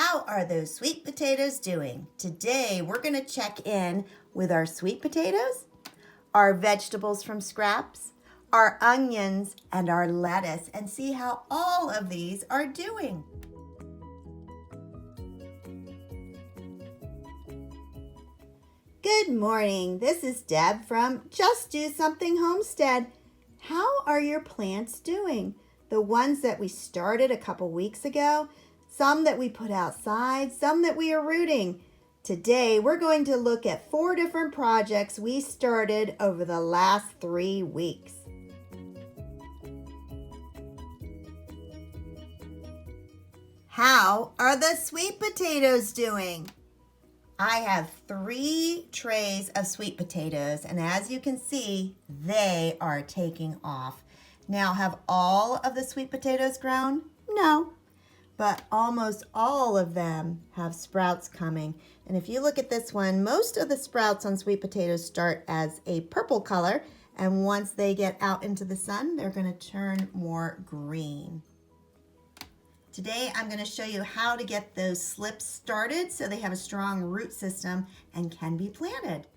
How are those sweet potatoes doing? Today we're going to check in with our sweet potatoes, our vegetables from scraps, our onions, and our lettuce, and see how all of these are doing. Good morning. This is Deb from Just Do Something Homestead. How are your plants doing? The ones that we started a couple weeks ago, some that we put outside, some that we are rooting. Today, we're going to look at 4 different projects we started over the last 3 weeks. How are the sweet potatoes doing? I have 3 trays of sweet potatoes, and as you can see, they are taking off. Now, have all of the sweet potatoes grown? No, but almost all of them have sprouts coming. And if you look at this one, most of the sprouts on sweet potatoes start as a purple color, and once they get out into the sun, they're going to turn more green. Today, I'm going to show you how to get those slips started so they have a strong root system and can be planted.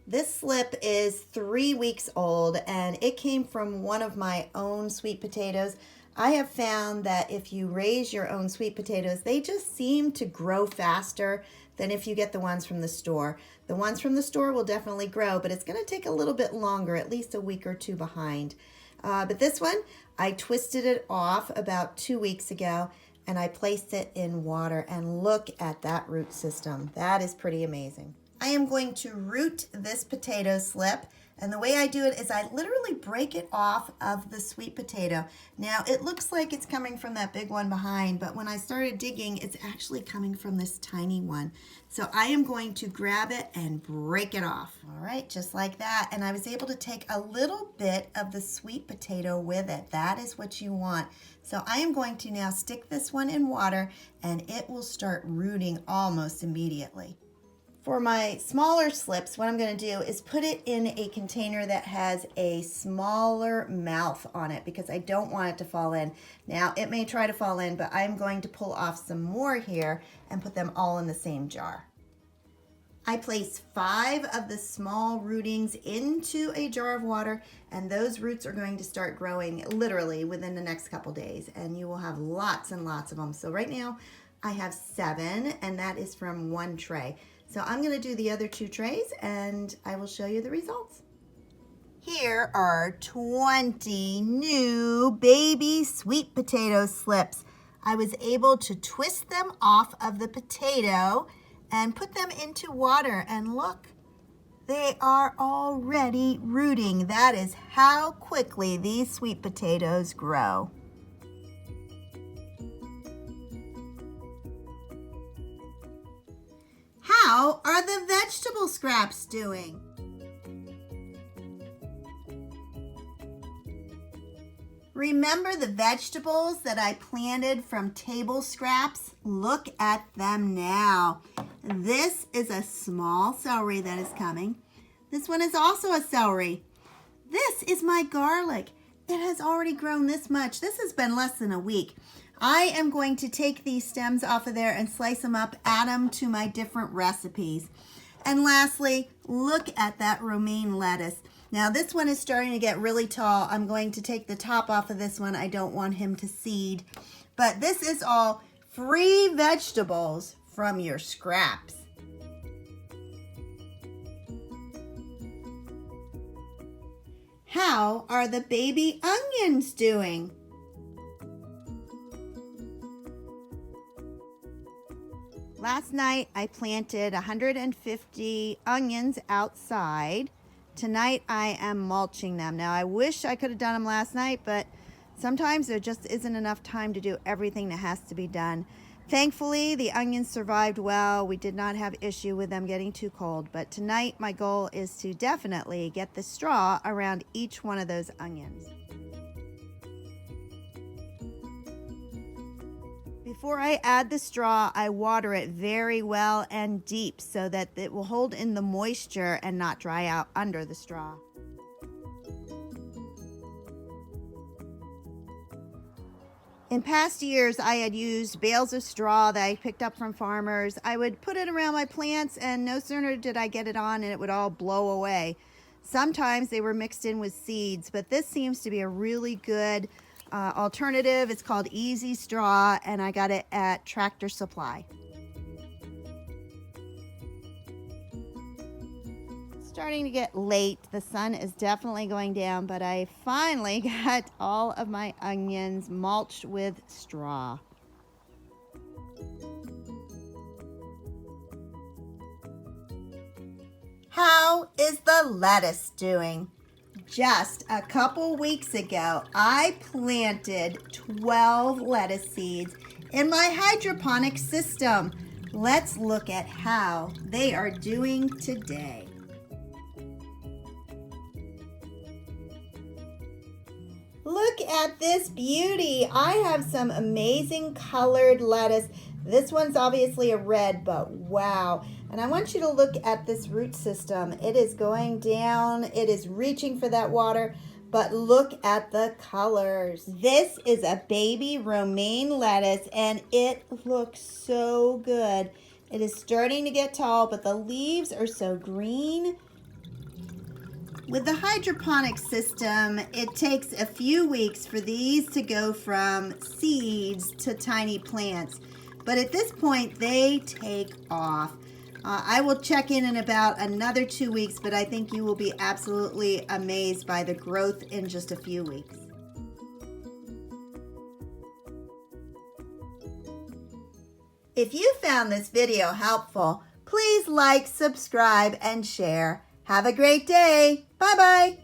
This slip is 3 weeks old and it came from one of my own sweet potatoes. I have found that if you raise your own sweet potatoes, they just seem to grow faster than if you get the ones from the store. The ones from the store will definitely grow, but it's going to take a little bit longer, at least a week or 2 behind. But this one, I twisted it off about 2 weeks ago and I placed it in water, and look at that root system. That is pretty amazing. I am going to root this potato slip, and the way I do it is I literally break it off of the sweet potato. Now it looks like it's coming from that big one behind, but when I started digging, it's actually coming from this tiny one. So I am going to grab it and break it off. All right, just like that. And I was able to take a little bit of the sweet potato with it. That is what you want. So I am going to now stick this one in water and it will start rooting almost immediately. For my smaller slips, what I'm going to do is put it in a container that has a smaller mouth on it because I don't want it to fall in. Now, it may try to fall in, but I'm going to pull off some more here and put them all in the same jar. I place 5 of the small rootings into a jar of water, and those roots are going to start growing literally within the next couple days, and you will have lots and lots of them. So right now, I have 7, and that is from 1 tray. So I'm going to do the other 2 trays and I will show you the results. Here are 20 new baby sweet potato slips. I was able to twist them off of the potato and put them into water, and look, they are already rooting. That is how quickly these sweet potatoes grow. How are the vegetable scraps doing? Remember the vegetables that I planted from table scraps? Look at them now. This is a small celery that is coming. This one is also a celery. This is my garlic. It has already grown this much. This has been less than a week. I am going to take these stems off of there and slice them up, add them to my different recipes. And lastly, look at that romaine lettuce. Now this one is starting to get really tall. I'm going to take the top off of this one. I don't want him to seed. But this is all free vegetables from your scraps. How are the baby onions doing? Last night, I planted 150 onions outside. Tonight, I am mulching them. Now, I wish I could have done them last night, but sometimes there just isn't enough time to do everything that has to be done. Thankfully, the onions survived well. We did not have issue with them getting too cold, but tonight, my goal is to definitely get the straw around each one of those onions. Before I add the straw, I water it very well and deep so that it will hold in the moisture and not dry out under the straw. In past years, I had used bales of straw that I picked up from farmers. I would put it around my plants, and no sooner did I get it on and it would all blow away. Sometimes they were mixed in with seeds, but this seems to be a really good alternative. It's called Easy Straw, and I got it at Tractor Supply. Starting to get late. The sun is definitely going down, but I finally got all of my onions mulched with straw. How is the lettuce doing? Just a couple weeks ago, I planted 12 lettuce seeds in my hydroponic system. Let's look at how they are doing today. Look at this beauty. I have some amazing colored lettuce. This one's obviously a red, but wow. And I want you to look at this root system. It is going down. It is reaching for that water, but look at the colors. This is a baby romaine lettuce, and it looks so good. It is starting to get tall, but the leaves are so green. With the hydroponic system, it takes a few weeks for these to go from seeds to tiny plants. But at this point, they take off. I will check in about another 2 weeks, but I think you will be absolutely amazed by the growth in just a few weeks. If you found this video helpful, please like, subscribe, and share. Have a great day. Bye-bye.